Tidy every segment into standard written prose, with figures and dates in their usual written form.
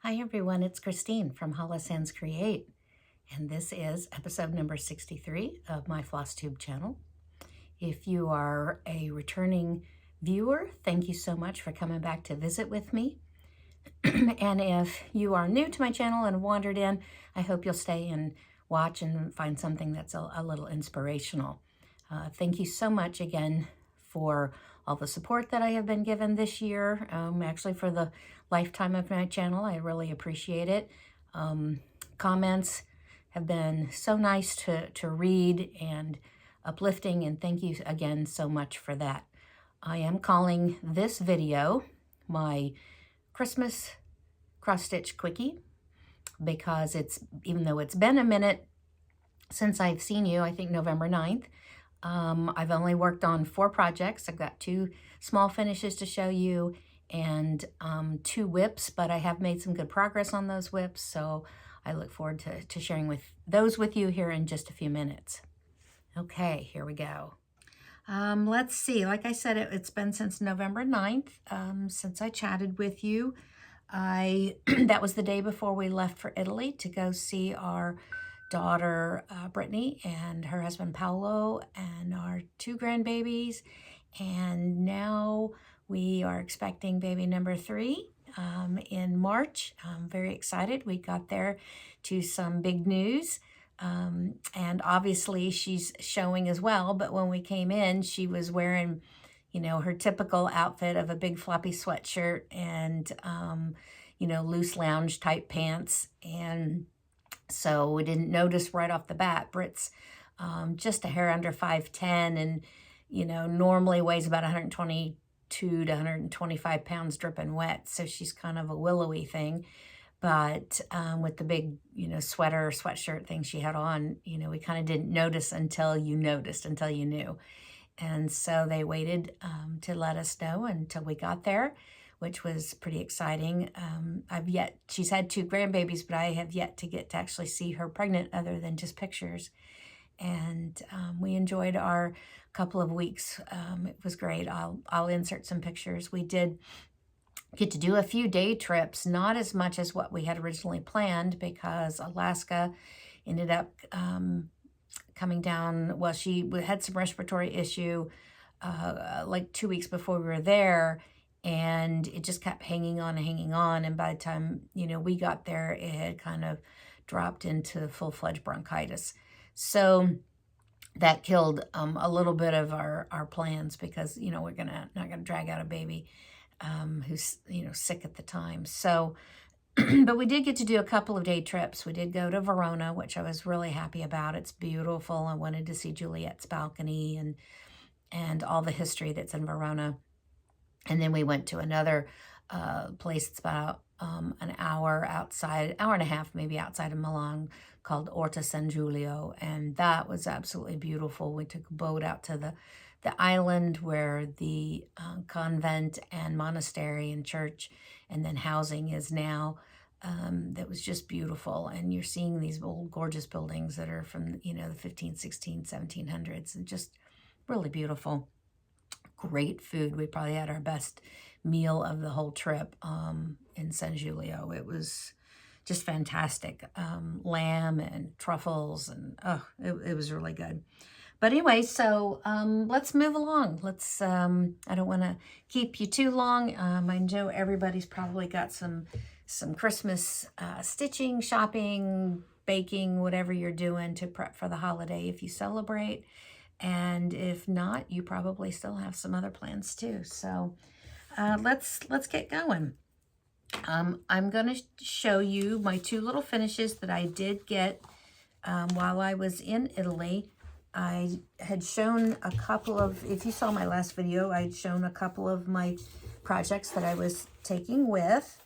Hi everyone, it's Christine from Orta San Create, and this is episode number 63 of my FlossTube channel. If you are a returning viewer, thank you so much for coming back to visit with me. And if you are new to my channel and wandered in, I hope you'll stay and watch and find something that's a little inspirational. Thank you so much again for all the support that I have been given this year, actually for the lifetime of my channel. I really appreciate it. Comments have been so nice to read and uplifting, and thank you again so much for that. I am calling this video my Christmas cross-stitch quickie because even though it's been a minute since I've seen you, I think November 9th, I've only worked on 4 projects. I've got 2 small finishes to show you and 2 whips, but I have made some good progress on those whips, so I look forward to sharing those with you here in just a few minutes. Okay, here we go. Let's see, like I said, it's been since November 9th since I chatted with you. That was the day before we left for Italy to go see our daughter Brittany and her husband Paolo and our 2 grandbabies, and now we are expecting baby number 3 in March. I'm very excited. We got there to some big news, and obviously she's showing as well, but when we came in she was wearing, you know, her typical outfit of a big floppy sweatshirt and you know, loose lounge type pants, and so we didn't notice right off the bat. Britt's just a hair under 5'10", and, you know, normally weighs about 122 to 125 pounds dripping wet. So she's kind of a willowy thing. But with the big, you know, sweatshirt thing she had on, you know, we kind of didn't notice until you noticed, until you knew. And so they waited to let us know until we got there, which was pretty exciting. She's had 2 grandbabies, but I have yet to get to actually see her pregnant other than just pictures. And we enjoyed our couple of weeks. It was great. I'll insert some pictures. We did get to do a few day trips, not as much as what we had originally planned because Alaska ended up coming down. Well, she had some respiratory issue like 2 weeks before we were there, and it just kept hanging on and hanging on. And by the time, you know, we got there, it had kind of dropped into full-fledged bronchitis. So that killed a little bit of our plans because, you know, we're not gonna drag out a baby who's, you know, sick at the time. So, but we did get to do a couple of day trips. We did go to Verona, which I was really happy about. It's beautiful. I wanted to see Juliet's balcony and all the history that's in Verona. And then we went to another place that's about an hour and a half maybe outside of Milan, called Orta San Giulio, and that was absolutely beautiful. We took a boat out to the the island where the convent and monastery and church and then housing is now. That was just beautiful. And you're seeing these old gorgeous buildings that are from, you know, the 15, 16, 1700s, and just really beautiful. Great food. We probably had our best meal of the whole trip in San Giulio. It was just fantastic. Lamb and truffles, and it was really good. But anyway, so let's move along. Let's, I don't want to keep you too long. I know everybody's probably got some Christmas stitching, shopping, baking, whatever you're doing to prep for the holiday if you celebrate. And if not, you probably still have some other plans too. So let's get going. I'm going to show you my two little finishes that I did get while I was in Italy. I had shown a couple of, if you saw my last video, I'd shown a couple of my projects that I was taking with.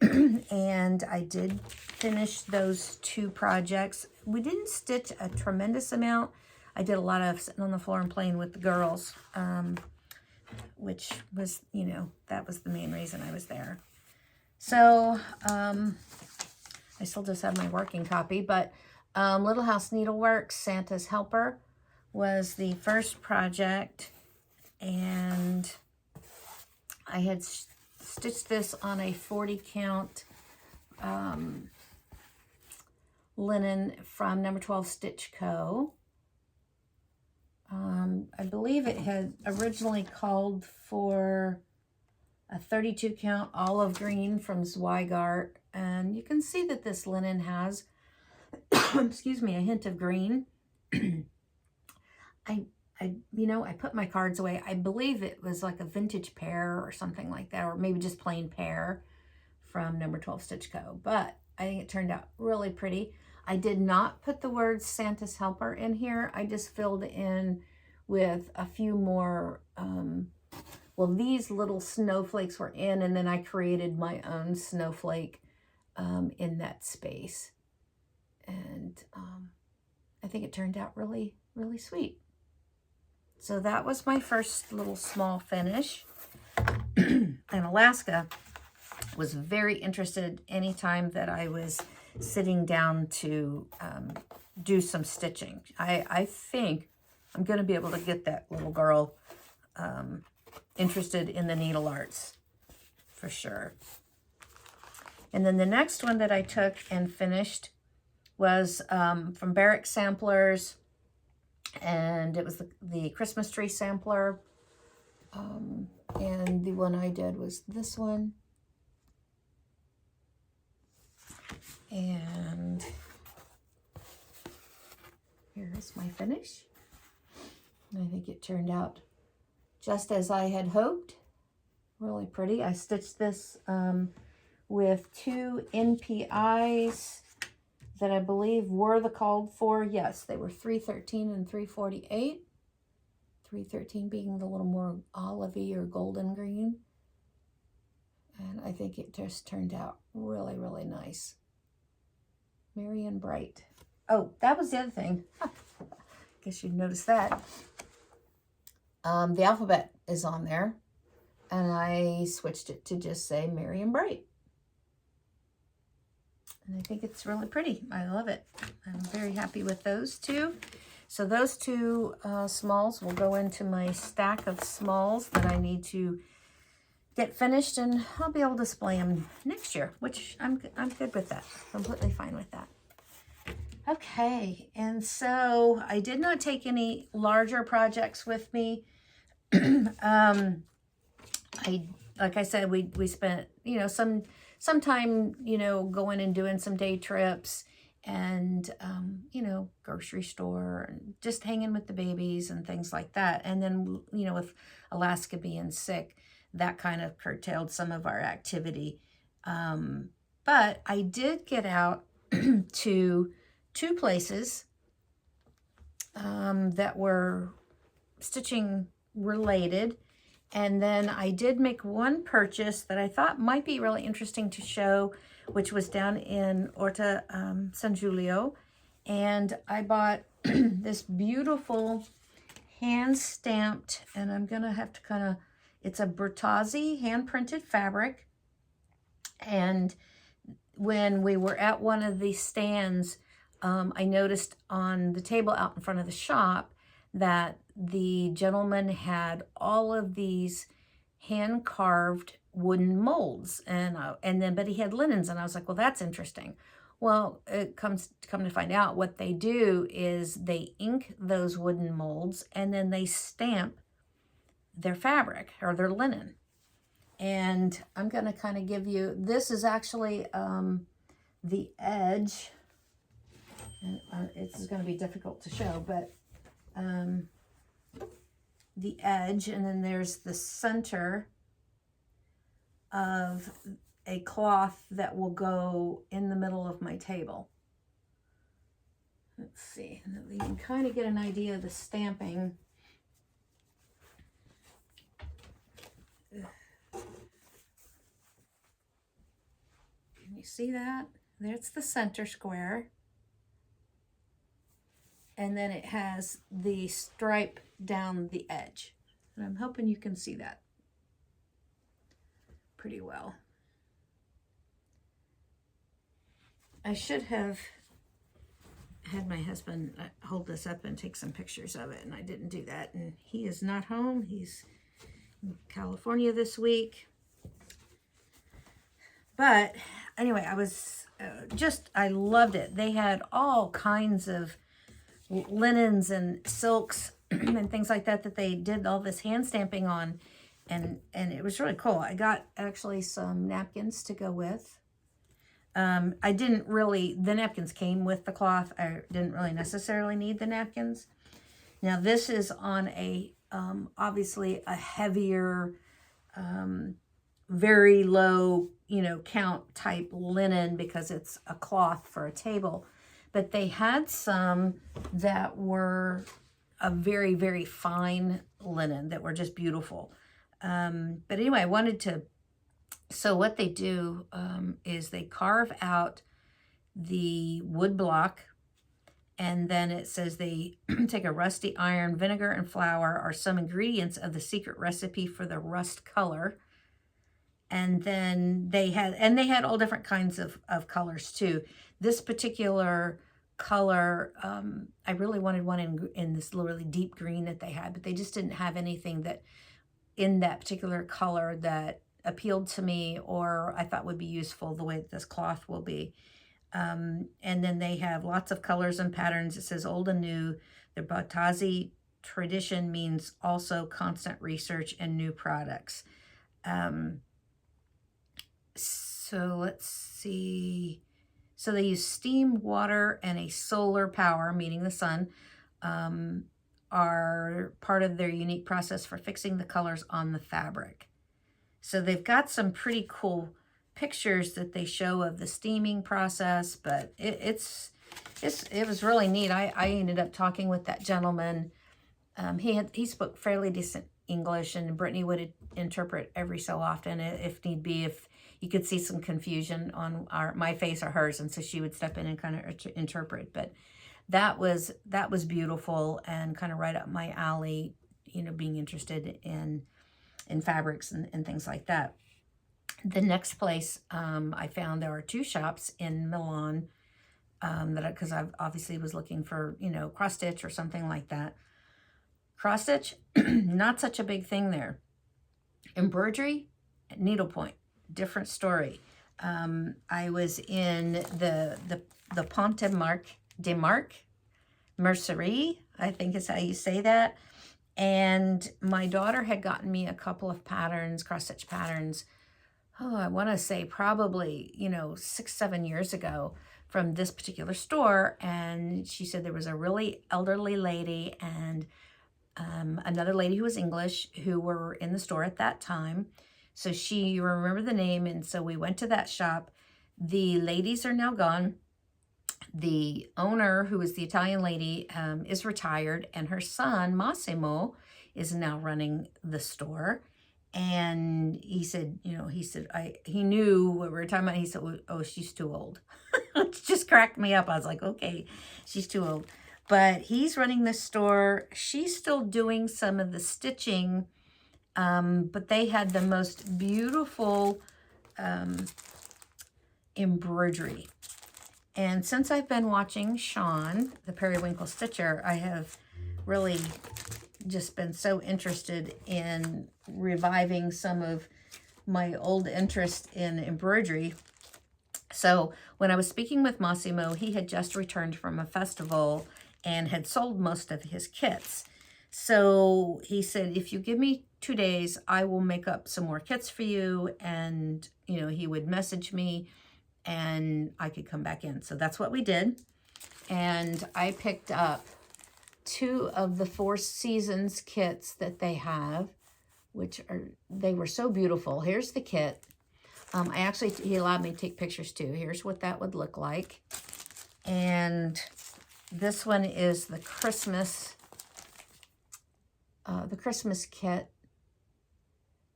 And I did finish those two projects. We didn't stitch a tremendous amount. I did a lot of sitting on the floor and playing with the girls, which was, you know, that was the main reason I was there. So I still just have my working copy, but Little House Needleworks, Santa's Helper was the first project, and I had stitched this on a 40 count linen from number 12 Stitch Co. I believe it had originally called for a 32 count olive green from Zweigart, and you can see that this linen has excuse me, a hint of green. I put my cards away. I believe it was like a vintage pear or something like that, or maybe just plain pear from number 12 Stitch Co. But I think it turned out really pretty. I did not put the words Santa's Helper in here. I just filled in with a few more, well, these little snowflakes were in, and then I created my own snowflake in that space. And I think it turned out really, really sweet. So that was my first little small finish. And Alaska was very interested anytime that I was sitting down to do some stitching. I think I'm going to be able to get that little girl interested in the needle arts for sure. And then the next one that I took and finished was from Barrick Samplers, and it was the Christmas tree sampler. And the one I did was this one. And here's my finish. I think it turned out just as I had hoped. Really pretty. I stitched this with two NPIs that I believe were the called for. Yes, they were 313 and 348. 313 being the little more olivey or golden green. And I think it just turned out really, really nice. Merry and bright. Oh, that was the other thing. Guess you'd notice that. The alphabet is on there, and I switched it to just say Merry and Bright. And I think it's really pretty. I love it. I'm very happy with those two. So those two smalls will go into my stack of smalls that I need to get finished, and I'll be able to display them next year, which I'm good with that. Completely fine with that. Okay, and so I did not take any larger projects with me. Like I said, we spent, you know, some time, you know, going and doing some day trips and, you know, grocery store and just hanging with the babies and things like that. And then, you know, with Alaska being sick, that kind of curtailed some of our activity. But I did get out to two places that were stitching related. And then I did make one purchase that I thought might be really interesting to show, which was down in Orta San Giulio. And I bought this beautiful hand stamped, and I'm gonna have to kind of, it's a Bertazzi hand printed fabric. And when we were at one of these stands, I noticed on the table out in front of the shop that the gentleman had all of these hand carved wooden molds, and then but he had linens, and I was like, well, that's interesting. Well, come to find out, what they do is they ink those wooden molds, and then they stamp their fabric or their linen. And I'm going to kind of give you, this is actually the edge, and it's going to be difficult to show, but the edge, and then there's the center of a cloth that will go in the middle of my table. Let's see, you can kind of get an idea of the stamping. Can you see that? There's the center square. And then it has the stripe down the edge. And I'm hoping you can see that pretty well. I should have had my husband hold this up and take some pictures of it, and I didn't do that. And he is not home. He's in California this week. But anyway, I was I loved it. They had all kinds of linens and silks and things like that they did all this hand stamping on, and it was really cool. I got actually some napkins to go with. I didn't really, the napkins came with the cloth. I didn't really necessarily need the napkins. Now this is on a obviously a heavier, very low, count type linen, because it's a cloth for a table. But they had some that were a very, very fine linen that were just beautiful. But anyway, I wanted to, so what they do is they carve out the wood block, and then it says they take a rusty iron, vinegar, and flour are some ingredients of the secret recipe for the rust color. And then they had all different kinds of colors too. This particular color, I really wanted one in this really deep green that they had, but they just didn't have anything that in that particular color that appealed to me or I thought would be useful the way that this cloth will be. And then they have lots of colors and patterns. It says old and new. The Bertazzi tradition means also constant research and new products. So let's see. So they use steam, water, and a solar power, meaning the sun, are part of their unique process for fixing the colors on the fabric. So they've got some pretty cool pictures that they show of the steaming process, but it was really neat. I ended up talking with that gentleman. He spoke fairly decent English, and Brittany would interpret every so often if need be, if you could see some confusion on my face or hers, and so she would step in and kind of interpret. But that was beautiful and kind of right up my alley, being interested in fabrics and things like that. The next place I found, there are two shops in Milan because I obviously was looking for, cross stitch or something like that. Cross stitch, not such a big thing there. Embroidery, needlepoint, different story. I was in the Pont de Marc Mercerie, I think is how you say that. And my daughter had gotten me a couple of patterns, cross-stitch patterns, I want to say probably, 6-7 years ago from this particular store. And she said there was a really elderly lady and another lady who was English who were in the store at that time. So she remembered the name, and so we went to that shop. The ladies are now gone. The owner, who is the Italian lady, is retired, and her son, Massimo, is now running the store. And he said, he knew what we were talking about. He said, oh, she's too old. It just cracked me up. I was like, okay, she's too old. but he's running the store. She's still doing some of the stitching, but they had the most beautiful embroidery. And since I've been watching Sean, the Periwinkle Stitcher, I have really just been so interested in reviving some of my old interest in embroidery. So when I was speaking with Massimo, he had just returned from a festival and had sold most of his kits. So he said, if you give me 2 days, I will make up some more kits for you. And, you know, he would message me and I could come back in. So that's what we did. And I picked up 2 of the 4 Seasons kits that they have, which they were so beautiful. Here's the kit. He allowed me to take pictures too. Here's what that would look like. And this one is the Christmas kit,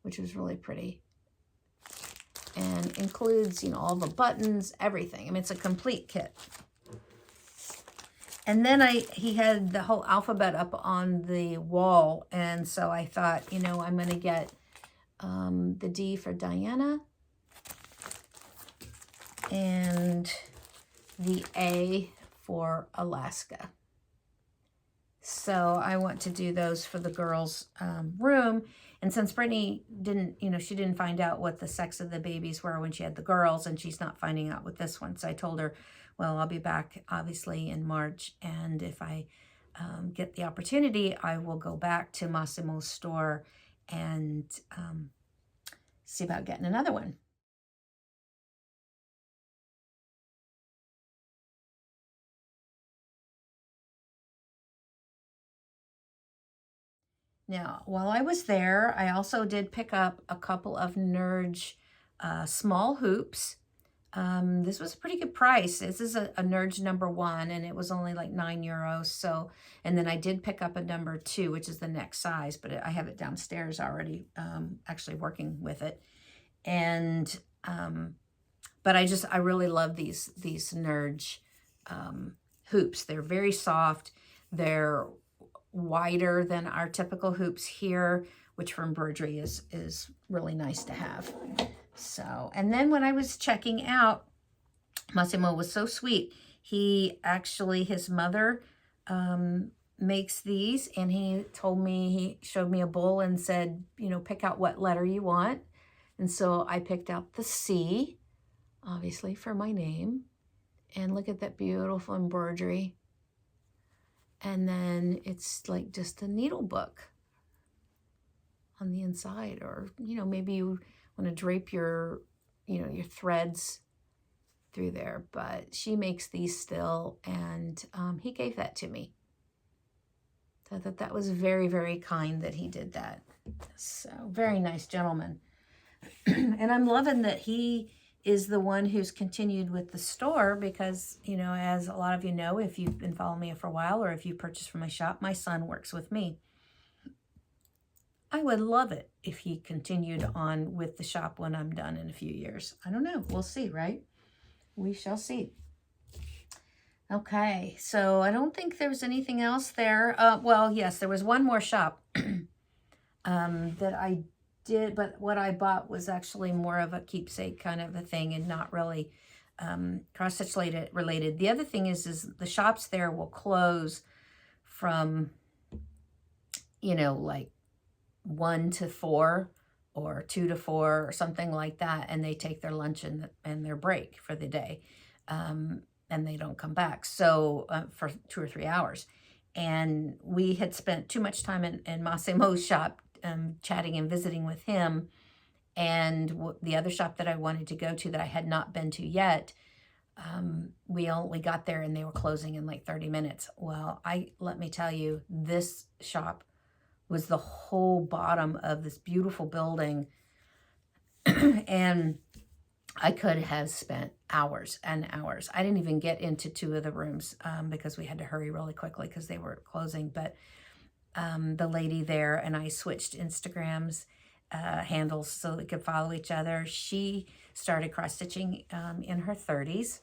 which was really pretty. And includes, you know, all the buttons, everything. I mean, it's a complete kit. And then he had the whole alphabet up on the wall. And so I thought, you know, I'm going to get the D for Diana and the A for Alaska. So I want to do those for the girls' room. And since Brittany didn't, you know, she didn't find out what the sex of the babies were when she had the girls, and she's not finding out with this one. So I told her, well, I'll be back obviously in March. And if I get the opportunity, I will go back to Massimo's store and see about getting another one. Now, while I was there, I also did pick up a couple of Nerge small hoops. This was a pretty good price. This is a Nerge #1, and it was only like €9. So, and then I did pick up a #2, which is the next size, but I have it downstairs already, actually working with it. And, but I really love these Nerge hoops. They're very soft. They're wider than our typical hoops here, which for embroidery is really nice to have. So, and then when I was checking out, Massimo was so sweet. He actually, his mother makes these, and he showed me a bowl and said, you know, pick out what letter you want. And so I picked out the C, obviously for my name. And look at that beautiful embroidery. And then it's like just a needle book on the inside, or, you know, maybe you want to drape your, you know, your threads through there. But she makes these still, and he gave that to me. So I thought that was very, very kind that he did that. So very nice gentleman. And I'm loving that he is the one who's continued with the store because, you know, as a lot of you know, if you've been following me for a while or if you purchased from my shop, my son works with me. I would love it if he continued on with the shop when I'm done in a few years. I don't know. We'll see, right? We shall see. Okay, so I don't think there was anything else there. Well, yes, there was one more shop that I did, but what I bought was actually more of a keepsake kind of a thing and not really cross-stitch related. The other thing is the shops there will close from, you know, like 1 to 4 or 2 to 4 or something like that, and they take their lunch and their break for the day, and they don't come back so for 2 or 3 hours. And we had spent too much time in Massimo's shop chatting and visiting with him, and the other shop that I wanted to go to that I had not been to yet, we got there and they were closing in like 30 minutes. Well, let me tell you, this shop was the whole bottom of this beautiful building, and I could have spent hours and hours. I didn't even get into 2 of the rooms because we had to hurry really quickly because they were closing. But the lady there and I switched Instagrams handles so we could follow each other. She started cross-stitching in her 30s,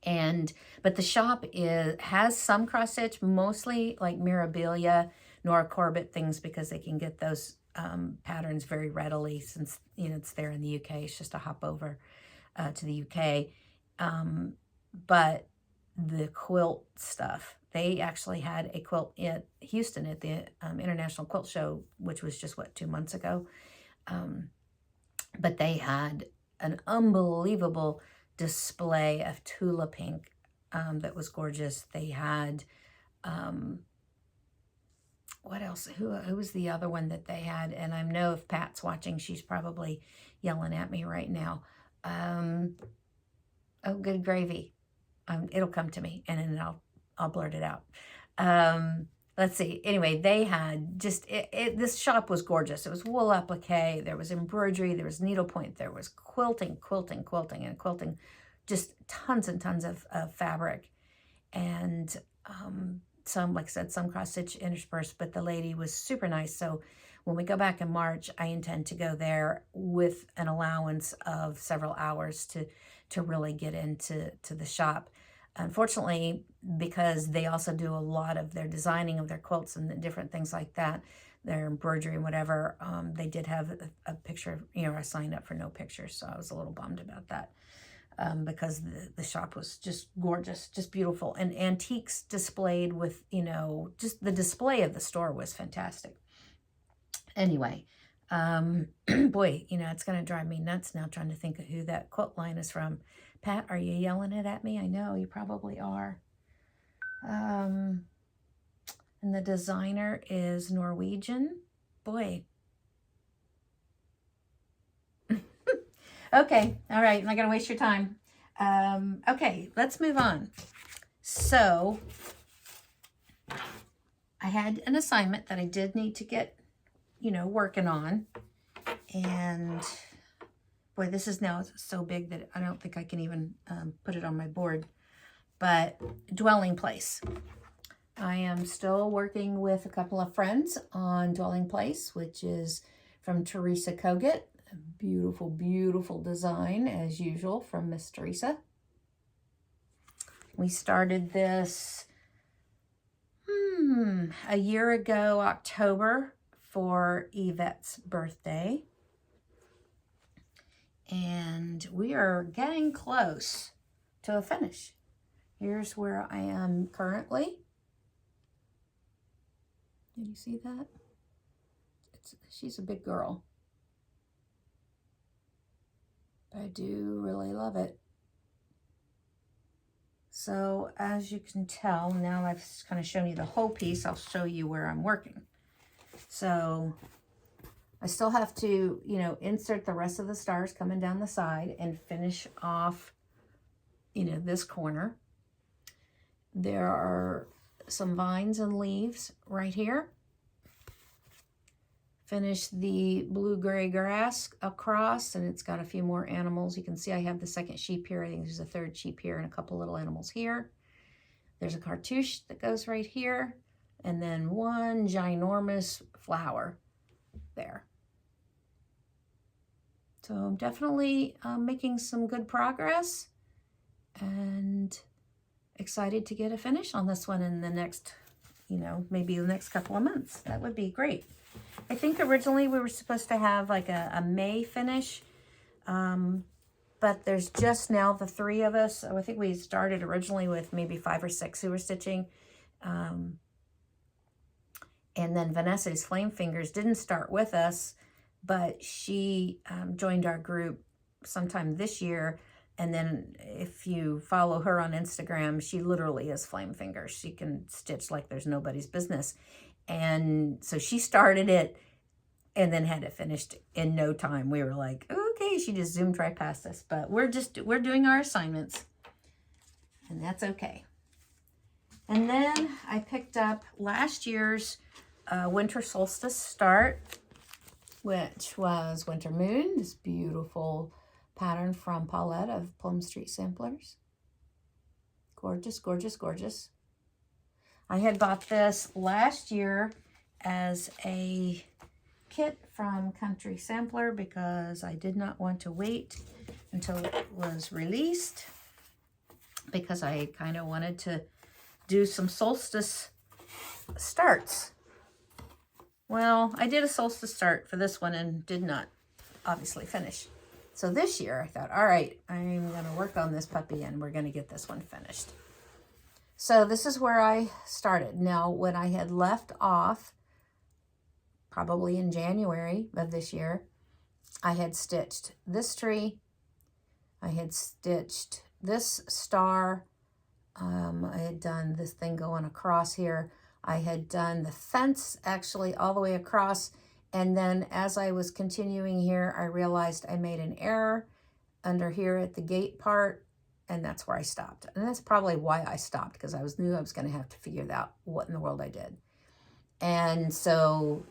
But the shop has some cross stitch, mostly like Mirabilia, Nora Corbett things, because they can get those patterns very readily, since it's there in the UK. It's just a hop over to the UK. But the quilt stuff, they actually had a quilt in Houston at the International Quilt Show, which was just 2 months ago. But they had an unbelievable display of Tula Pink that was gorgeous. They had, what else? Who was the other one that they had? And I know if Pat's watching, she's probably yelling at me right now. Oh, good gravy. It'll come to me, and then I'll blurt it out. Let's see. Anyway, they had just, this shop was gorgeous. It was wool applique. There was embroidery. There was needlepoint. There was quilting, just tons and tons of fabric. And some, like I said, some cross-stitch interspersed, but the lady was super nice. So when we go back in March, I intend to go there with an allowance of several hours to really get into the shop. Unfortunately, because they also do a lot of their designing of their quilts and the different things like that, their embroidery and whatever, they did have a picture, I signed up for no pictures, so I was a little bummed about that, because the shop was just gorgeous, just beautiful, and antiques displayed with, just the display of the store was fantastic. Anyway, boy, it's going to drive me nuts now trying to think of who that quilt line is from. Pat, are you yelling it at me? I know you probably are. And the designer is Norwegian. Boy. Okay, all right, I'm not going to waste your time. Okay, let's move on. So, I had an assignment that I did need to get, working on. And boy, this is now so big that I don't think I can even put it on my board. But dwelling place. I am still working with a couple of friends on dwelling place, which is from Teresa Kogut. A beautiful, beautiful design, as usual, from Miss Teresa. We started this a year ago, October, for Yvette's birthday. And we are getting close to a finish. Here's where I am currently. Did you see that? She's a big girl. But I do really love it. So as you can tell, now I've kind of shown you the whole piece, I'll show you where I'm working. So I still have to, insert the rest of the stars coming down the side and finish off, this corner. There are some vines and leaves right here. Finish the blue-gray grass across, and it's got a few more animals. You can see I have the second sheep here. I think there's a third sheep here and a couple little animals here. There's a cartouche that goes right here, and then one ginormous flower there. So I'm definitely making some good progress, and excited to get a finish on this one in the next, maybe the next couple of months. That would be great. I think originally we were supposed to have like a May finish, but there's just now the 3 of us. I think we started originally with maybe 5 or 6 who were stitching. And then Vanessa's Flame Fingers didn't start with us, but she joined our group sometime this year. And then if you follow her on Instagram, she literally is Flame Fingers. She can stitch like there's nobody's business. And so she started it and then had it finished in no time. We were like, okay, she just zoomed right past us. But we're doing our assignments, and that's okay. And then I picked up last year's winter solstice start, which was Winter Moon, this beautiful pattern from Paulette of Plum Street Samplers. Gorgeous, gorgeous, gorgeous. I had bought this last year as a kit from Country Sampler because I did not want to wait until it was released. because I kind of wanted to do some solstice starts. Well, I did a solstice start for this one and did not obviously finish. So this year I thought, all right, I'm going to work on this puppy and we're going to get this one finished. So this is where I started. Now, when I had left off, probably in January of this year, I had stitched this tree. I had stitched this star. I had done this thing going across here. I had done the fence actually all the way across. And then as I was continuing here, I realized I made an error under here at the gate part. And that's where I stopped. And that's probably why I stopped, because I knew I was going to have to figure out what in the world I did. And so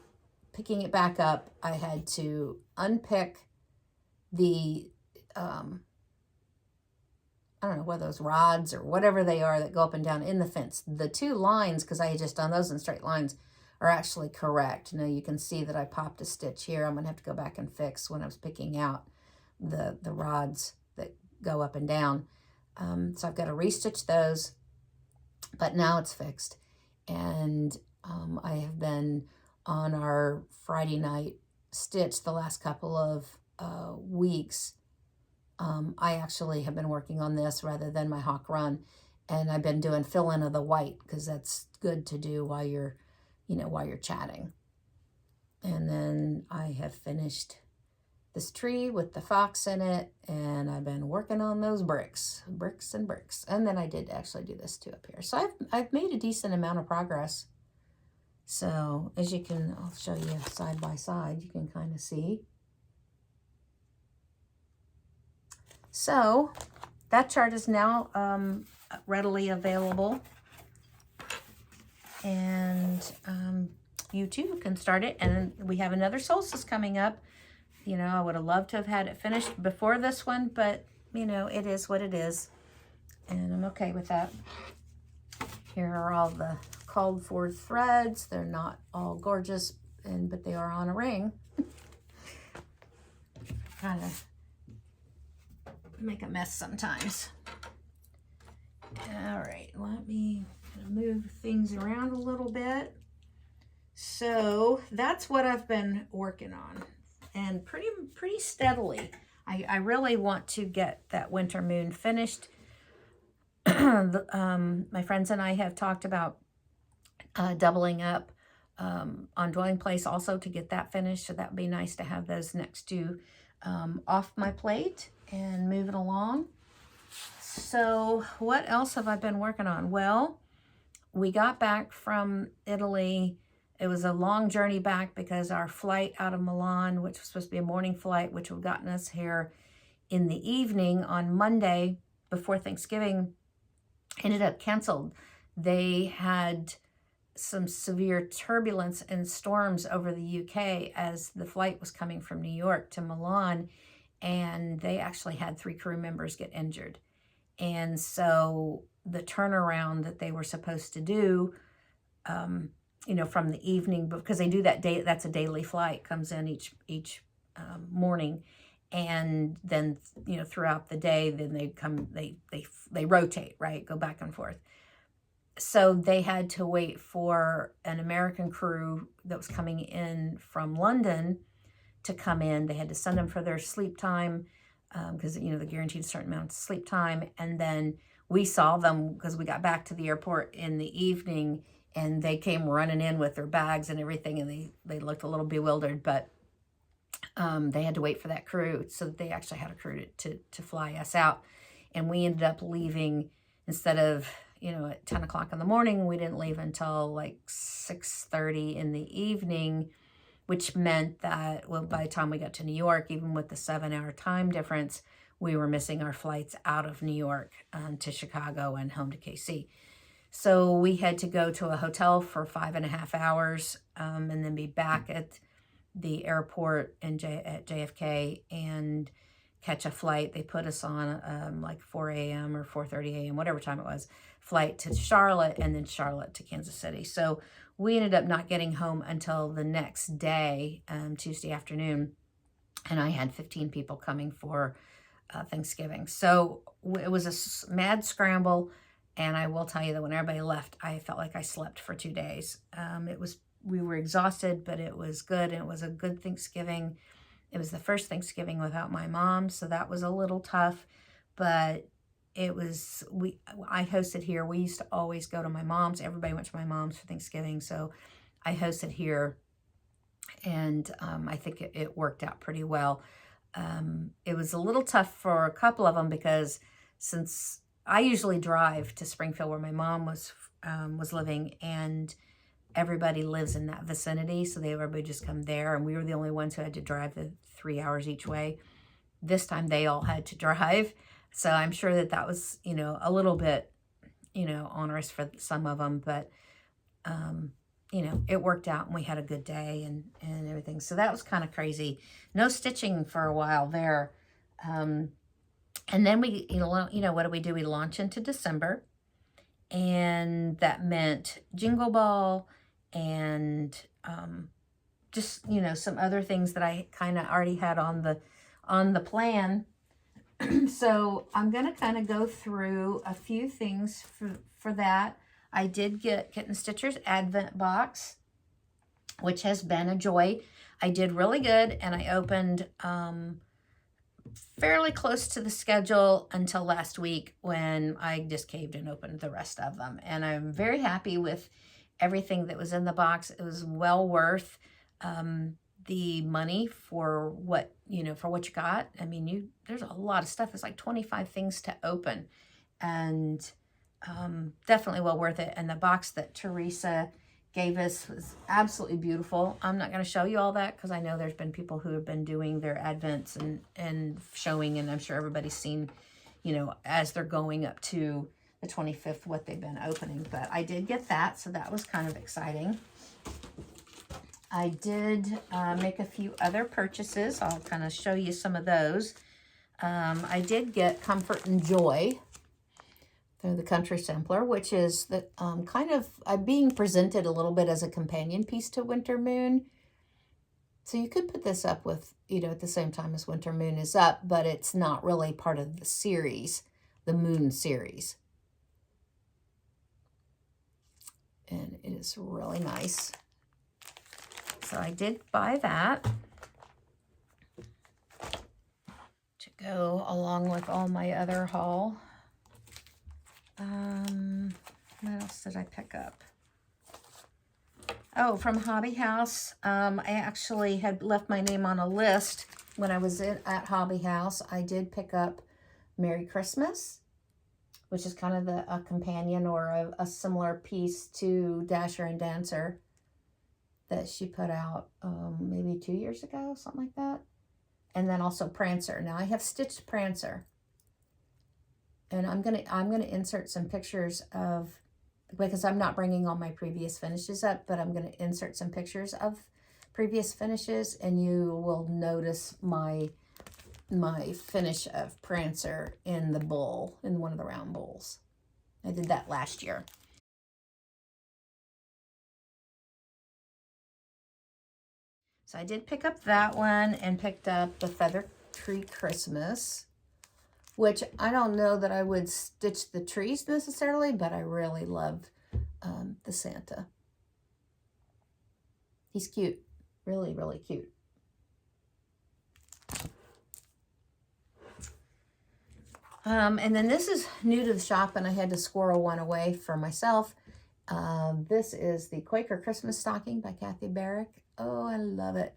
picking it back up, I had to unpick the, I don't know whether those rods or whatever they are that go up and down in the fence. The two lines, because I had just done those in straight lines, are actually correct. Now you can see that I popped a stitch here. I'm going to have to go back and fix when I was picking out the rods that go up and down. So I've got to restitch those, but now it's fixed. And I have been on our Friday night stitch the last couple of weeks. I actually have been working on this rather than my hawk run, and I've been doing fill in of the white because that's good to do while you're, while you're chatting. And then I have finished this tree with the fox in it, and I've been working on those bricks. And then I did actually do this too up here. So I've made a decent amount of progress. So as you can, I'll show you side by side, you can kind of see. So that chart is now readily available, and you too can start it. And we have another solstice coming up. I would have loved to have had it finished before this one, but it is what it is, and I'm okay with that. Here are all the called for threads. They're not all gorgeous, but they are on a ring. Kind of make a mess sometimes. All right, let me move things around a little bit. So that's what I've been working on, and pretty steadily. I really want to get that winter moon finished. My friends and I have talked about doubling up on Dwelling Place also to get that finished. So that would be nice to have those next two off my plate and moving along. So what else have I been working on? Well, we got back from Italy. It was a long journey back because our flight out of Milan, which was supposed to be a morning flight, which would have gotten us here in the evening on Monday before Thanksgiving, ended up canceled. They had some severe turbulence and storms over the UK as the flight was coming from New York to Milan, and they actually had 3 crew members get injured. And so the turnaround that they were supposed to do, from the evening, because they do that day, that's a daily flight, comes in each morning, and then throughout the day, then they rotate, right, go back and forth. So they had to wait for an American crew that was coming in from London to come in. They had to send them for their sleep time because they're guaranteed a certain amount of sleep time, and then we saw them because we got back to the airport in the evening. And they came running in with their bags and everything, and they looked a little bewildered, but they had to wait for that crew. So they actually had a crew to fly us out. And we ended up leaving, instead of, at 10 o'clock in the morning, we didn't leave until like 6:30 in the evening, which meant that, well, by the time we got to New York, even with the 7-hour time difference, we were missing our flights out of New York to Chicago and home to KC. So we had to go to a hotel for 5.5 hours and then be back at the airport at JFK and catch a flight. They put us on like 4 a.m. or 4:30 a.m., whatever time it was, flight to Charlotte, and then Charlotte to Kansas City. So we ended up not getting home until the next day, Tuesday afternoon. And I had 15 people coming for Thanksgiving. So it was a mad scramble. And I will tell you that when everybody left, I felt like I slept for 2 days. We were exhausted, but it was good. And it was a good Thanksgiving. It was the first Thanksgiving without my mom. So that was a little tough, but I hosted here. We used to always go to my mom's. Everybody went to my mom's for Thanksgiving. So I hosted here, and I think it worked out pretty well. It was a little tough for a couple of them because since I usually drive to Springfield where my mom was living, and everybody lives in that vicinity, so everybody just come there, and we were the only ones who had to drive the 3 hours each way. This time they all had to drive, so I'm sure that was, a little bit, onerous for some of them, but it worked out and we had a good day and everything. So that was kind of crazy. No stitching for a while there. And then we, what do we do? We launch into December, and that meant Jingle Ball and just, some other things that I kind of already had on the plan. So I'm going to kind of go through a few things for that. I did get Kitten Stitcher's Advent box, which has been a joy. I did really good, and I opened fairly close to the schedule until last week when I just caved and opened the rest of them. And I'm very happy with everything that was in the box. It was well worth the money for what you got. I mean, there's a lot of stuff. It's like 25 things to open, and definitely well worth it. And the box that Teresa gave us was absolutely beautiful. I'm not going to show you all that because I know there's been people who have been doing their Advents and showing, and I'm sure everybody's seen, as they're going up to the 25th, what they've been opening. But I did get that, so that was kind of exciting. I did make a few other purchases. I'll kind of show you some of those. I did get Comfort and Joy through the Country Sampler, which is the kind of being presented a little bit as a companion piece to Winter Moon. So you could put this up with, at the same time as Winter Moon is up, but it's not really part of the series, the Moon series. And it is really nice. So I did buy that to go along with all my other haul. What else did I pick up? Oh, from Hobby House. I actually had left my name on a list when I was at Hobby House. I did pick up Merry Christmas, which is kind of a companion or a similar piece to Dasher and Dancer that she put out maybe 2 years ago, something like that. And then also Prancer. Now I have stitched Prancer. And I'm gonna insert some pictures of, because I'm not bringing all my previous finishes up, but I'm gonna insert some pictures of previous finishes, and you will notice my finish of Prancer in the bowl, in one of the round bowls. I did that last year. So I did pick up that one and picked up the Feather Tree Christmas, which I don't know that I would stitch the trees necessarily, but I really loved the Santa. He's cute. Really, really cute. And then this is new to the shop, and I had to squirrel one away for myself. This is the Quaker Christmas Stocking by Kathy Barrick. Oh, I love it.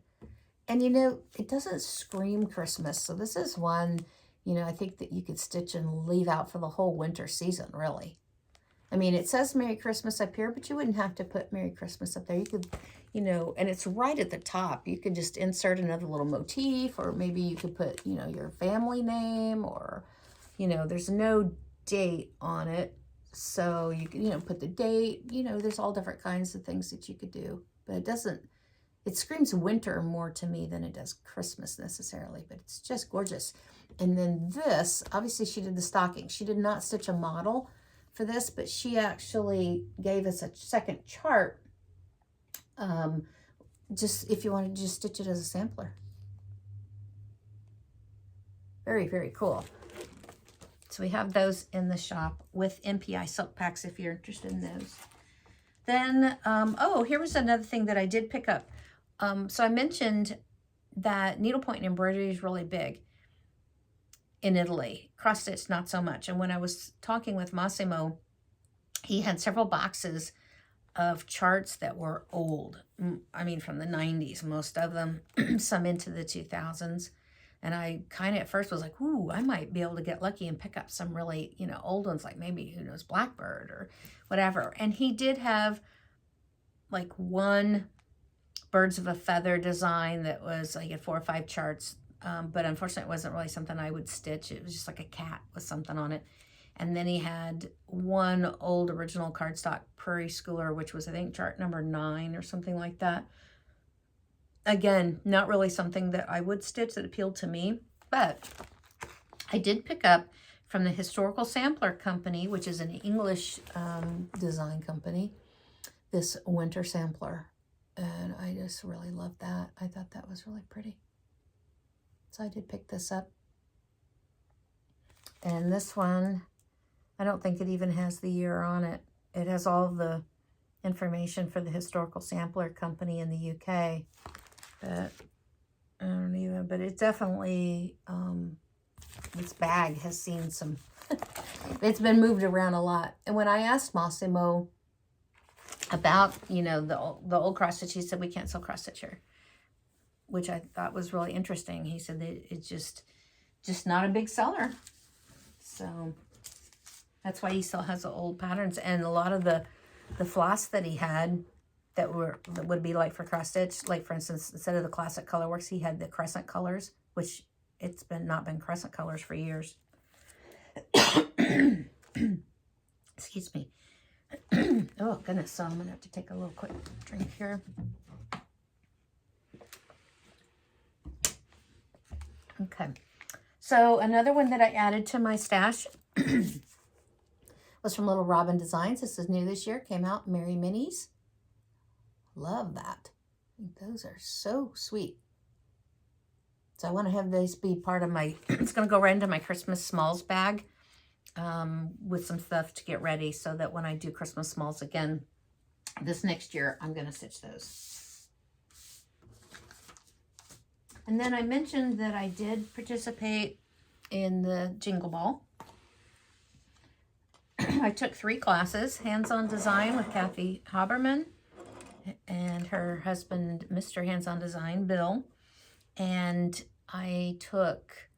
And it doesn't scream Christmas. So this is one, I think that you could stitch and leave out for the whole winter season, really. I mean, it says Merry Christmas up here, but you wouldn't have to put Merry Christmas up there. You could, and it's right at the top. You could just insert another little motif, or maybe you could put, your family name, or, there's no date on it. So you can, put the date, there's all different kinds of things that you could do. But it screams winter more to me than it does Christmas necessarily, but it's just gorgeous. And then this, obviously she did the stocking. She did not stitch a model for this, but she actually gave us a second chart, just if you wanted to just stitch it as a sampler. Very, very cool. So we have those in the shop with MPI silk packs if you're interested in those. Then, oh, here was another thing that I did pick up. So I mentioned that needlepoint and embroidery is really big in Italy. Cross stitch, not so much. And when I was talking with Massimo, he had several boxes of charts that were old. I mean, from the 90s, most of them, some into the 2000s. And I kind of at first was like, ooh, I might be able to get lucky and pick up some really, you know, old ones, like maybe, who knows, Blackbird or whatever. And he did have like one birds of a feather design that was, I get 4 or 5 charts. But unfortunately, it wasn't really something I would stitch. It was just like a cat with something on it. And then he had one old original cardstock Prairie Schooler, which was, I think, chart number 9 or something like that. Again, not really something that I would stitch that appealed to me, but I did pick up from the Historical Sampler Company, which is an English design company, this winter sampler. And I just really loved that. I thought that was really pretty. So I did pick this up. And this one, I don't think it even has the year on it. It has all the information for the Historical Sampler Company in the UK. But I don't even, but it definitely, this bag has seen some, it's been moved around a lot. And when I asked Massimo about, you know, the old cross stitch, he said, we can't sell cross stitch here, which I thought was really interesting. He said that it's just not a big seller. So that's why he still has the old patterns. And a lot of the floss that he had that would be like for cross stitch, like for instance, instead of the classic colorworks, he had the crescent colors, which it's not been crescent colors for years. Excuse me. Oh goodness, so I'm gonna have to take a little quick drink here. Okay, so another one that I added to my stash was from Little Robin Designs. This is new this year, came out, Merry Minis. Love that. I think those are so sweet. So I want to have these be part of my, it's going to go right into my Christmas smalls bag with some stuff to get ready so that when I do Christmas smalls again this next year, I'm going to stitch those. And then I mentioned that I did participate in the Jingle Ball. I took 3 classes, hands-on design with Kathy Haberman and her husband, Mr. Hands-on Design, Bill. And I took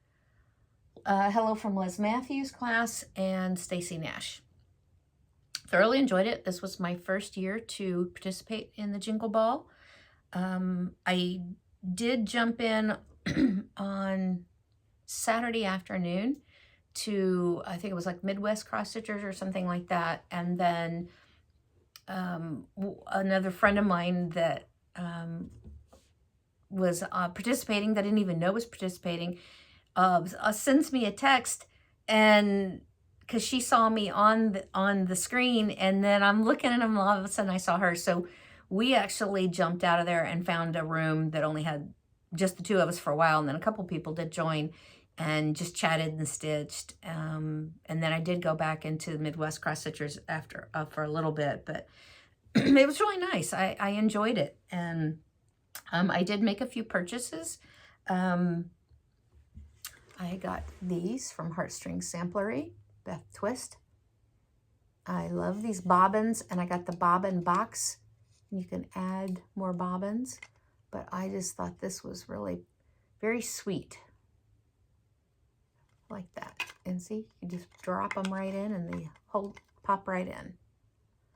Hello from Les Matthews class and Stacy Nash. Thoroughly enjoyed it. This was my first year to participate in the Jingle Ball. I did jump in on Saturday afternoon to, I think it was like Midwest Cross Stitchers or something like that. And then another friend of mine that was participating, that I didn't even know was participating, sends me a text, and because she saw me on the screen, and then I'm looking at him, all of a sudden I saw her. So we actually jumped out of there and found a room that only had just the 2 of us for a while, and then a couple people did join and just chatted and stitched. And then I did go back into the Midwest Cross Stitchers after for a little bit, but it was really nice. I enjoyed it. And I did make a few purchases. I got these from Heartstrings Samplery, Beth Twist. I love these bobbins, and I got the bobbin box. You can add more bobbins, but I just thought this was really very sweet. Like that. And see, you just drop them right in and they pop right in.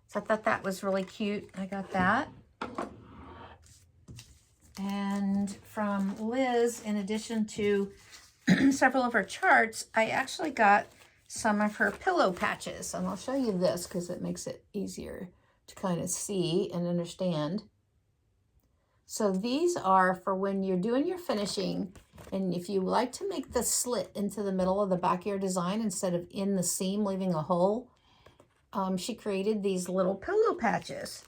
So I thought that was really cute. I got that. And from Liz, in addition to several of her charts, I actually got some of her pillow patches. And I'll show you this because it makes it easier to kind of see and understand. So these are for when you're doing your finishing, and if you like to make the slit into the middle of the back of your design instead of in the seam, leaving a hole, she created these little pillow patches.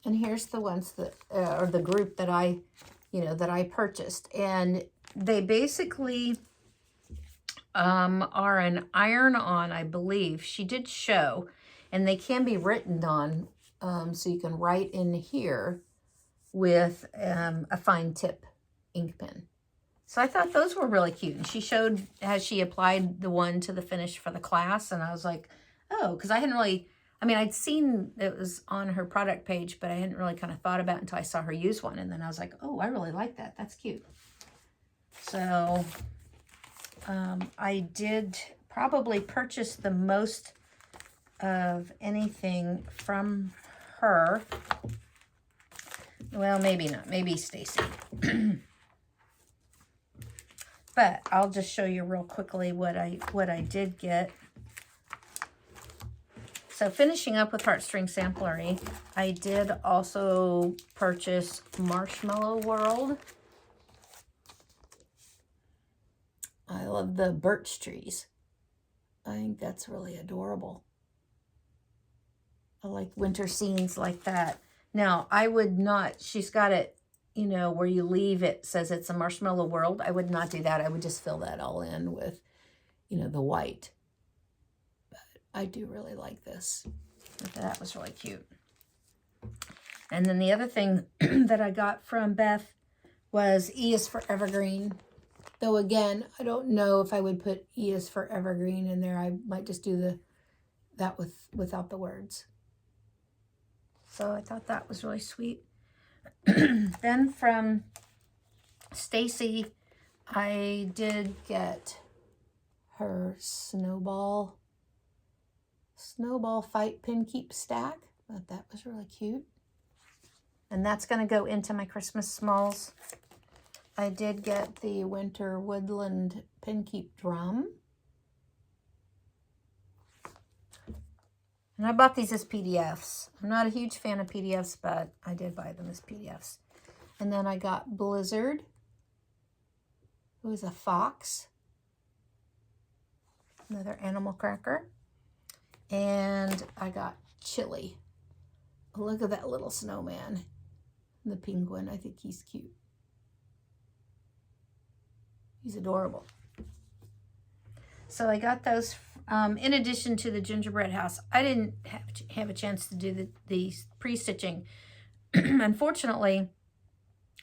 And here's the ones that, or the group that I purchased. And they basically are an iron-on, I believe. She did show, and they can be written on, so you can write in here with a fine tip ink pen. So I thought those were really cute. And she showed how she applied the one to the finish for the class. And I was like, oh, because I hadn't really, I mean, I'd seen it was on her product page, but I hadn't really kind of thought about it until I saw her use one. And then I was like, oh, I really like that. That's cute. So I did probably purchase the most of anything from her. Well, maybe not. Maybe Stacy. But I'll just show you real quickly what I did get. So finishing up with Heartstring Samplery, I did also purchase Marshmallow World. I love the birch trees. I think that's really adorable. I like winter scenes like that. Now, I would not, she's got it, you know, where you leave it says it's a Marshmallow World. I would not do that. I would just fill that all in with, you know, the white. But I do really like this. That was really cute. And then the other thing that I got from Beth was E is for Evergreen. Though again, I don't know if I would put E is for Evergreen in there. I might just do that without the words. So I thought that was really sweet. Then from Stacy, I did get her Snowball Fight Pin Keep Stack. I thought that was really cute. And that's going to go into my Christmas smalls. I did get the Winter Woodland Pin Keep Drum. And I bought these as PDFs. I'm not a huge fan of PDFs, but I did buy them as PDFs. And then I got Blizzard, who is a fox. Another animal cracker. And I got Chili. Look at that little snowman. The penguin. I think he's cute. He's adorable. So I got those in addition to the gingerbread house. I didn't have a chance to do the pre-stitching. Unfortunately,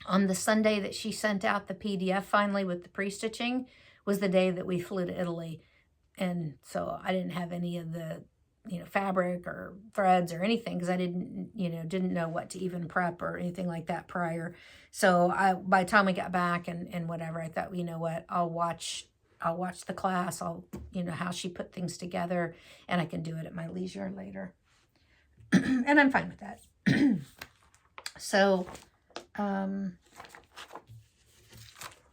on the Sunday that she sent out the PDF finally with the pre-stitching was the day that we flew to Italy. And so I didn't have any of the, you know, fabric or threads or anything because I didn't know what to even prep or anything like that prior. So by the time we got back and whatever, I thought, you know what, I'll watch the class. I'll, you know, how she put things together, and I can do it at my leisure later. And I'm fine with that. So,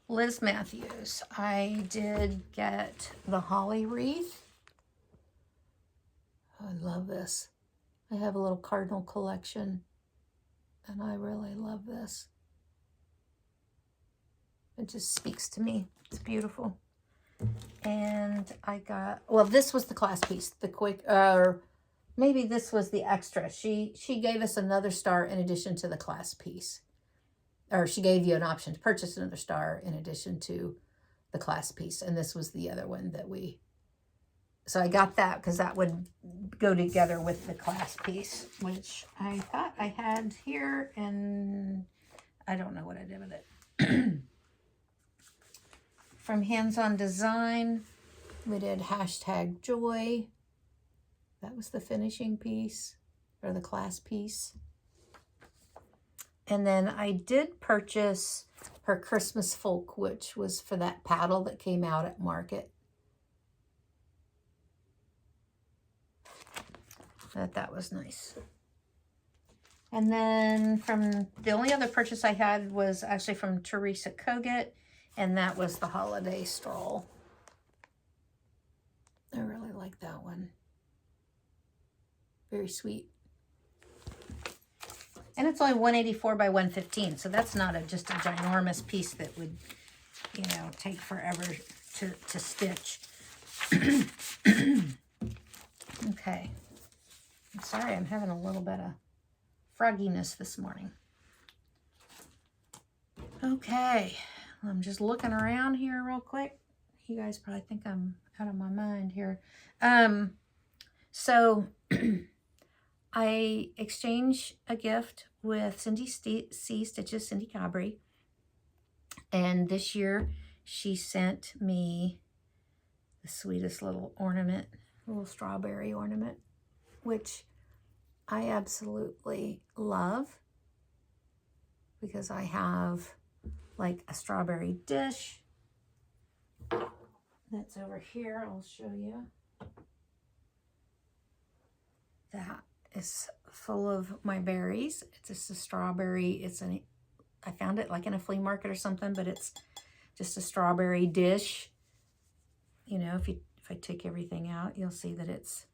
Liz Matthews, I did get the holly wreath. I love this. I have a little cardinal collection, and I really love this. It just speaks to me. It's beautiful. And I got, well, this was the class piece, the Quaker, maybe this was the extra. She gave us another star in addition to the class piece. Or she gave you an option to purchase another star in addition to the class piece. And this was the other one that so I got that because that would go together with the class piece, which I thought I had here, and I don't know what I did with it. From Hands On Design, we did #joy. That was the finishing piece, or the class piece. And then I did purchase her Christmas Folk, which was for that paddle that came out at Market. That was nice. And then from the only other purchase I had was actually from Teresa Kogut, and that was the Holiday Stroll. I really like that one. Very sweet. And it's only 184 by 115, so that's not just a ginormous piece that would, you know, take forever to stitch. Okay. I'm sorry, I'm having a little bit of frogginess this morning. Okay, I'm just looking around here real quick. You guys probably think I'm out of my mind here. So I exchanged a gift with Cindy C. Stitches, Cindy Cabri. And this year she sent me the sweetest little ornament, little strawberry ornament, which I absolutely love because I have like a strawberry dish that's over here. I'll show you. That is full of my berries. It's just a strawberry. I found it like in a flea market or something, but it's just a strawberry dish. You know, if I take everything out, you'll see that it's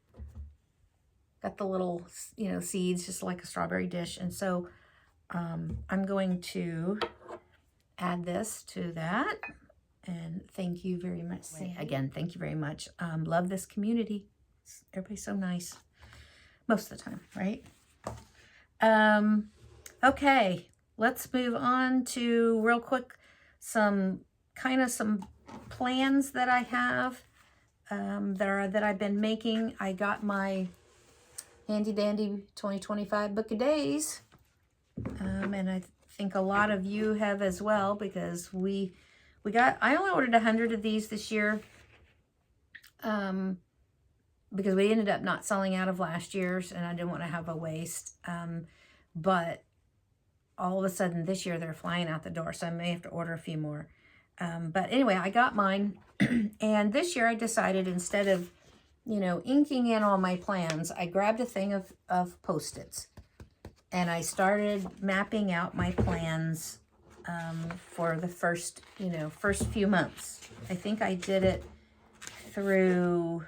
got the little, you know, seeds, just like a strawberry dish. And so I'm going to add this to that. And thank you very much. Again, thank you very much. Love this community. Everybody's so nice. Most of the time, right? Okay, let's move on to real quick some plans that I have that I've been making. I got my handy dandy 2025 book of days, and I think a lot of you have as well, because I only ordered 100 of these this year. Because we ended up not selling out of last year's, and I didn't want to have a waste. But all of a sudden this year they're flying out the door, so I may have to order a few more. But anyway, I got mine. And this year I decided, instead of, you know, inking in all my plans, I grabbed a thing of Post-its. And I started mapping out my plans for the first few months. I think I did it through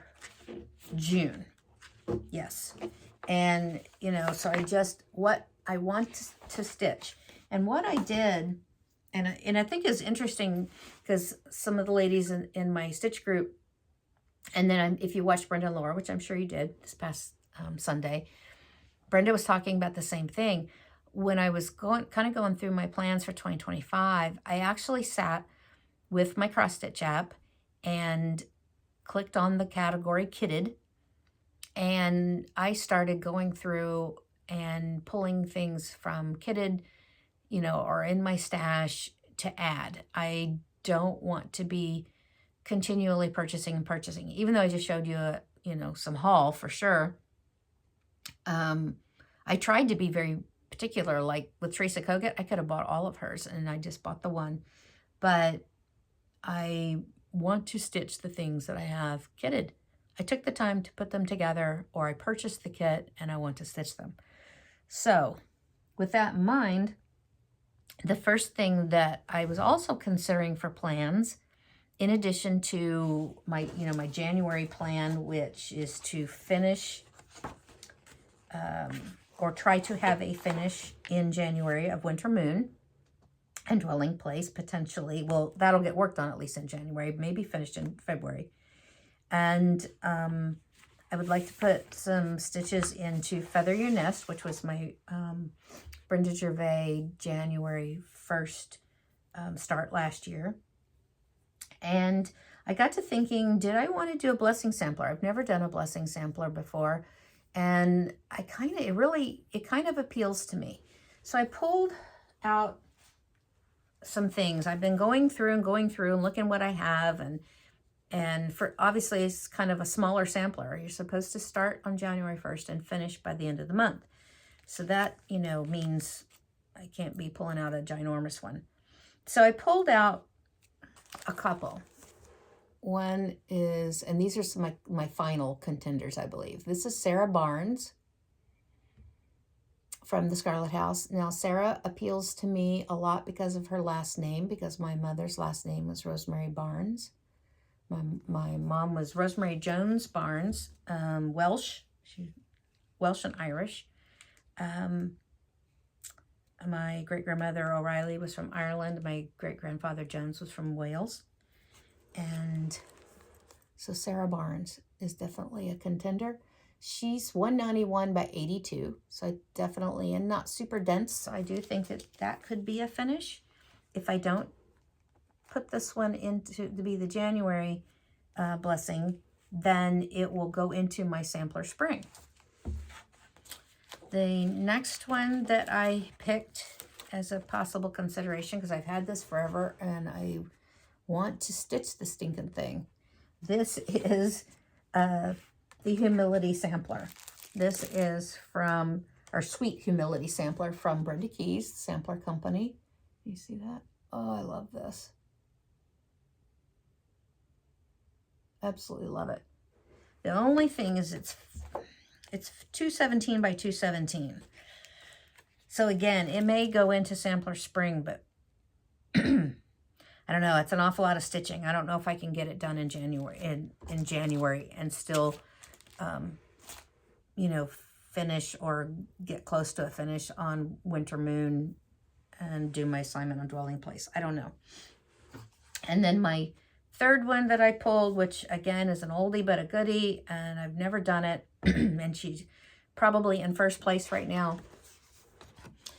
June. Yes. And, you know, so what I want to stitch. And what I did, and I think is interesting, because some of the ladies in my stitch group, and then if you watched Brenda and Laura, which I'm sure you did this past Sunday, Brenda was talking about the same thing. When I was going through my plans for 2025, I actually sat with my cross stitch app and clicked on the category kitted, and I started going through and pulling things from kitted, you know, or in my stash to add. I don't want to be continually purchasing, even though I just showed you some haul for sure. I tried to be very particular, like with Teresa Kogut. I could have bought all of hers, and I just bought the one, but I want to stitch the things that I have kitted. I took the time to put them together, or I purchased the kit and I want to stitch them. So with that in mind, the first thing that I was also considering for plans, in addition to my January plan, which is to finish or try to have a finish in January of Winter Moon and Dwelling Place, potentially. Well, that'll get worked on at least in January, maybe finished in February. And I would like to put some stitches into Feather Your Nest, which was my Brenda Gervais January 1st start last year. And I got to thinking, did I want to do a blessing sampler? I've never done a blessing sampler before. And it kind of appeals to me. So I pulled out some things. I've been going through and looking what I have, and for obviously it's kind of a smaller sampler. You're supposed to start on January 1st and finish by the end of the month. So that, means I can't be pulling out a ginormous one. So I pulled out a couple. One is, and these are some my final contenders, I believe. This is Sarah Barnes from the Scarlet House. Now, Sarah appeals to me a lot because of her last name, because my mother's last name was Rosemary Barnes. My mom was Rosemary Jones Barnes, Welsh. She's Welsh and Irish. My great-grandmother O'Reilly was from Ireland. My great-grandfather Jones was from Wales. And so Sarah Barnes is definitely a contender. She's 191 by 82, so definitely, and not super dense. I do think that could be a finish if I don't put this one into to be the January blessing, then it will go into my sampler spring. The next one that I picked as a possible consideration, because I've had this forever and I want to stitch the stinking thing. This is the Humility Sampler. This is from, our Sweet Humility Sampler from Brenda Keyes Sampler Company. You see that? Oh, I love this. Absolutely love it. The only thing is it's 217 by 217. So again, it may go into sampler spring, but I don't know. It's an awful lot of stitching. I don't know if I can get it done in January in January and still, you know, finish or get close to a finish on Winter Moon and do my assignment on Dwelling Place. I don't know. And then my third one that I pulled, which again is an oldie but a goodie, and I've never done it, and she's probably in first place right now,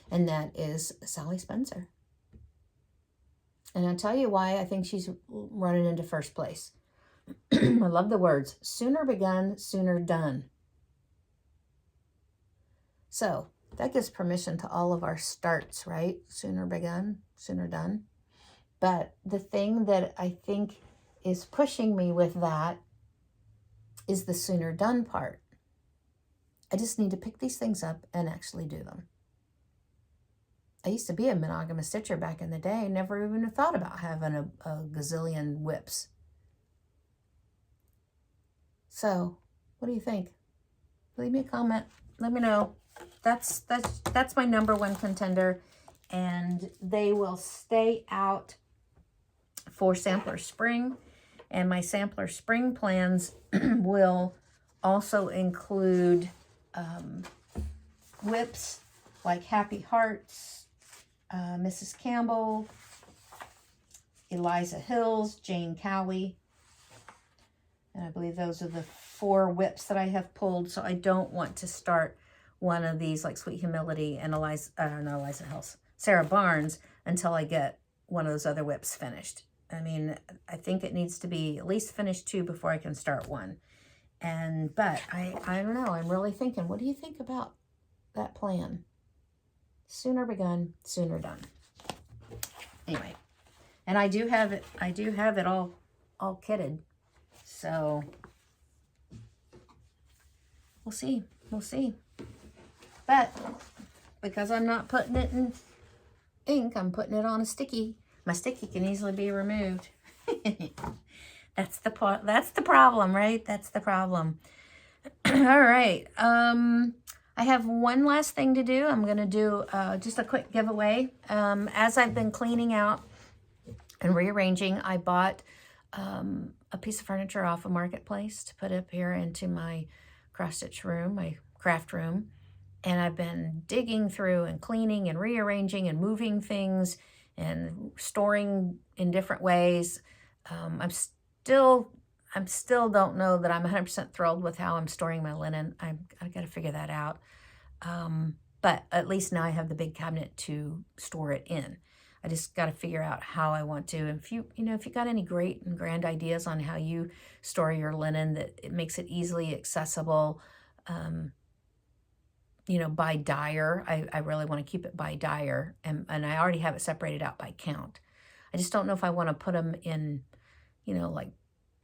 and that is Sally Spencer. And I'll tell you why I think she's running into first place. I love the words, sooner begun, sooner done. So that gives permission to all of our starts, right? Sooner begun, sooner done. But the thing that I think is pushing me with that is the sooner done part. I just need to pick these things up and actually do them. I used to be a monogamous stitcher back in the day. Never even thought about having a gazillion whips. So, what do you think? Leave me a comment. Let me know. That's my number one contender, and they will stay out for sampler spring. And my sampler spring plans will also include whips like Happy Hearts, Mrs. Campbell, Eliza Hills, Jane Cowie. And I believe those are the 4 whips that I have pulled. So I don't want to start one of these like Sweet Humility and Eliza Hills, Sarah Barnes, until I get one of those other whips finished. I mean, I think it needs to be at least finished 2 before I can start one. But I don't know. I'm really thinking, what do you think about that plan? Sooner begun, sooner done. Anyway, and I do have it all kitted. So we'll see. But because I'm not putting it in ink, I'm putting it on a sticky. My sticky can easily be removed. That's the problem, right? That's the problem. All right. I have one last thing to do. I'm going to do just a quick giveaway. As I've been cleaning out and rearranging, I bought a piece of furniture off a marketplace to put up here into my cross-stitch room, my craft room. And I've been digging through and cleaning and rearranging and moving things and storing in different ways. I'm still don't know that I'm 100% thrilled with how I'm storing my linen. I got to figure that out. But at least now I have the big cabinet to store it in. I just got to figure out how I want to. And if you got any great and grand ideas on how you store your linen that it makes it easily accessible, by dyer. I really want to keep it by dyer, and I already have it separated out by count. I just don't know if I want to put them in, like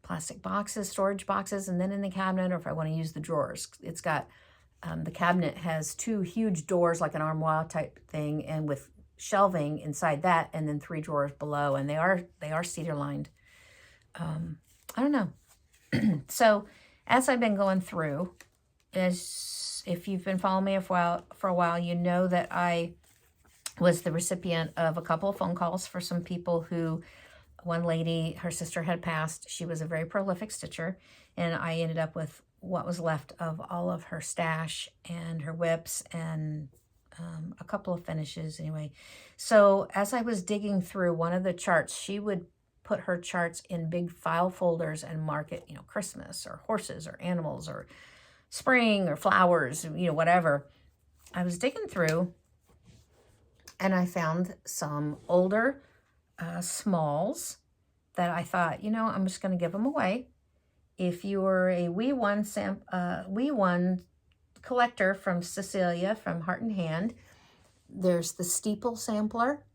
plastic boxes, storage boxes, and then in the cabinet, or if I want to use the drawers. It's got, the cabinet has 2 huge doors, like an armoire type thing, and with shelving inside that, and then 3 drawers below, and they are cedar lined. I don't know. So as I've been going through, if you've been following me for a while, you know that I was the recipient of a couple of phone calls for some people who, one lady, her sister had passed. She was a very prolific stitcher, and I ended up with what was left of all of her stash and her whips and a couple of finishes anyway. So as I was digging through one of the charts, she would put her charts in big file folders and mark it, Christmas or horses or animals or spring or flowers, whatever. I was digging through and I found some older smalls that I thought, you know, I'm just going to give them away. If you're a Wee One collector from Cecilia from Heart and Hand, there's the steeple sampler.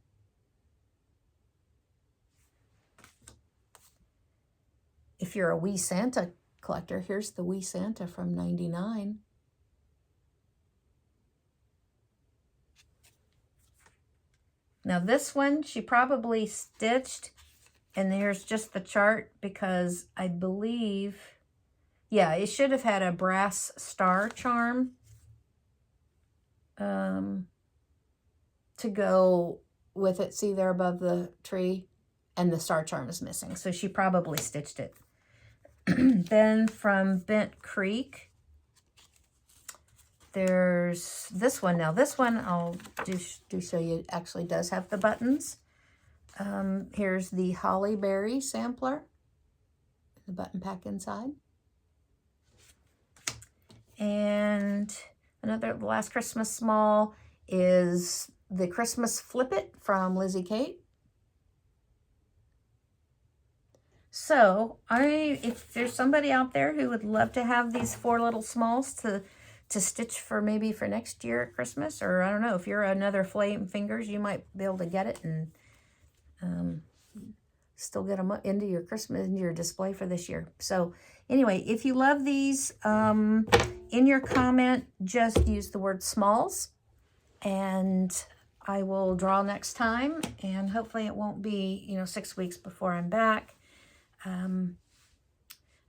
If you're a Wee Santa collector, here's the Wee Santa from 99. Now this one, she probably stitched, and here's just the chart because I believe, yeah, it should have had a brass star charm to go with it. See there above the tree? And the star charm is missing, so she probably stitched it. Then from Bent Creek, there's this one. Now this one I'll do show you, it actually does have the buttons. Here's the Holly Berry sampler, the button pack inside. And another Last Christmas Small is the Christmas Flip It from Lizzie Kate. So if there's somebody out there who would love to have these 4 little smalls to stitch for maybe for next year at Christmas, or I don't know, if you're another Flame Fingers, you might be able to get it and still get them into your display for this year. So anyway, if you love these, in your comment, just use the word smalls, and I will draw next time, and hopefully it won't be, you know, 6 weeks before I'm back.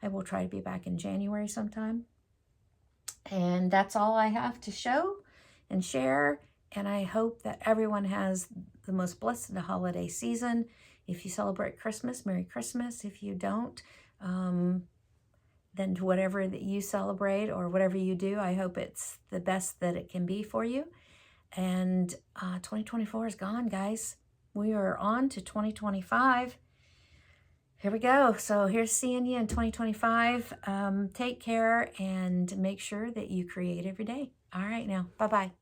I will try to be back in January sometime. And that's all I have to show and share. And I hope that everyone has the most blessed holiday season. If you celebrate Christmas, Merry Christmas. If you don't, then whatever that you celebrate or whatever you do, I hope it's the best that it can be for you. And 2024 is gone, guys. We are on to 2025. Here we go. So here's seeing you in 2025. Take care and make sure that you create every day. All right now. Bye-bye.